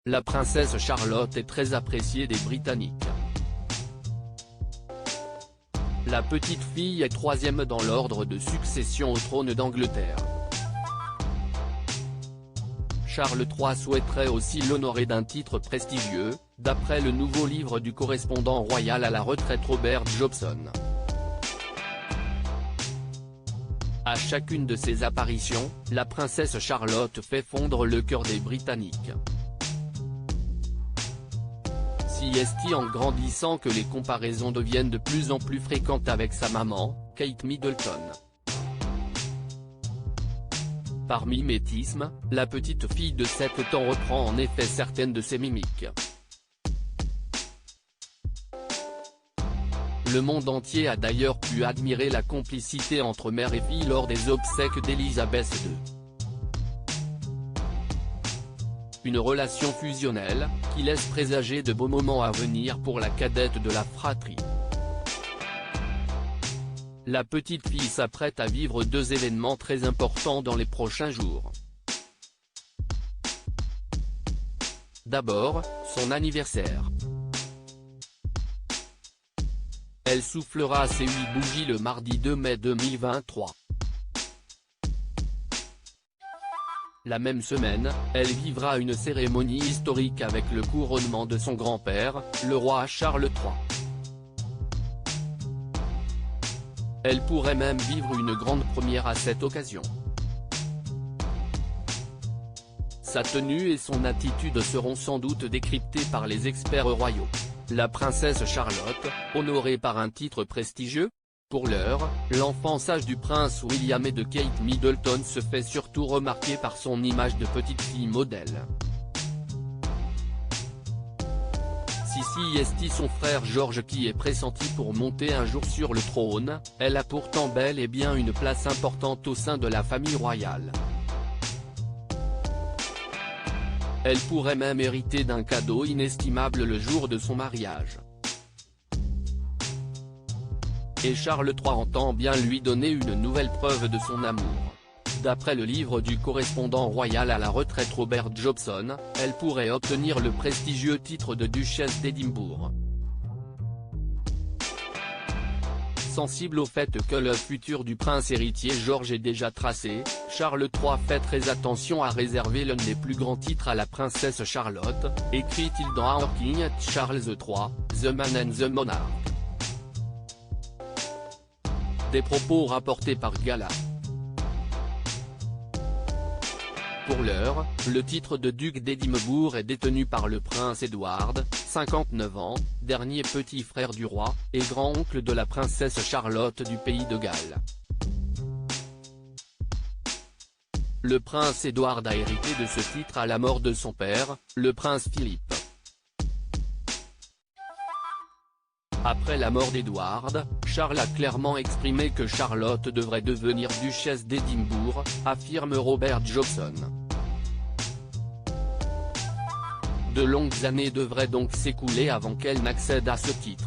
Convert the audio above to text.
la princesse Charlotte est très appréciée des Britanniques. La petite fille est troisième dans l'ordre de succession au trône d'Angleterre. Charles III souhaiterait aussi l'honorer d'un titre prestigieux, d'après le nouveau livre du correspondant royal à la retraite Robert Jobson. À chacune de ses apparitions, la princesse Charlotte fait fondre le cœur des Britanniques. Si est-il en grandissant que les comparaisons deviennent de plus en plus fréquentes avec sa maman, Kate Middleton. Par mimétisme, la petite fille de 7 ans reprend en effet certaines de ses mimiques. Le monde entier a d'ailleurs pu admirer la complicité entre mère et fille lors des obsèques d'Élisabeth II. Une relation fusionnelle, qui laisse présager de beaux moments à venir pour la cadette de la fratrie. La petite fille s'apprête à vivre 2 événements très importants dans les prochains jours. D'abord, son anniversaire. Elle soufflera ses 8 bougies le mardi 2 mai 2023. La même semaine, elle vivra une cérémonie historique avec le couronnement de son grand-père, le roi Charles III. Elle pourrait même vivre une grande première à cette occasion. Sa tenue et son attitude seront sans doute décryptées par les experts royaux. La princesse Charlotte, honorée par un titre prestigieux? Pour l'heure, l'enfant sage du prince William et de Kate Middleton se fait surtout remarquer par son image de petite fille modèle. Si est son frère George qui est pressenti pour monter un jour sur le trône, elle a pourtant bel et bien une place importante au sein de la famille royale. Elle pourrait même hériter d'un cadeau inestimable le jour de son mariage. Et Charles III entend bien lui donner une nouvelle preuve de son amour. D'après le livre du correspondant royal à la retraite Robert Jobson, elle pourrait obtenir le prestigieux titre de duchesse d'Édimbourg. Sensible au fait que le futur du prince héritier George est déjà tracé, Charles III fait très attention à réserver l'un des plus grands titres à la princesse Charlotte, écrit-il dans Our King Charles III, The Man and the Monarch. Des propos rapportés par Gala. Pour l'heure, le titre de duc d'Édimbourg est détenu par le prince Edward, 59 ans, dernier petit frère du roi, et grand-oncle de la princesse Charlotte du pays de Galles. Le prince Edward a hérité de ce titre à la mort de son père, le prince Philippe. Après la mort d'Edward, Charles a clairement exprimé que Charlotte devrait devenir duchesse d'Édimbourg, affirme Robert Jobson. De longues années devraient donc s'écouler avant qu'elle n'accède à ce titre.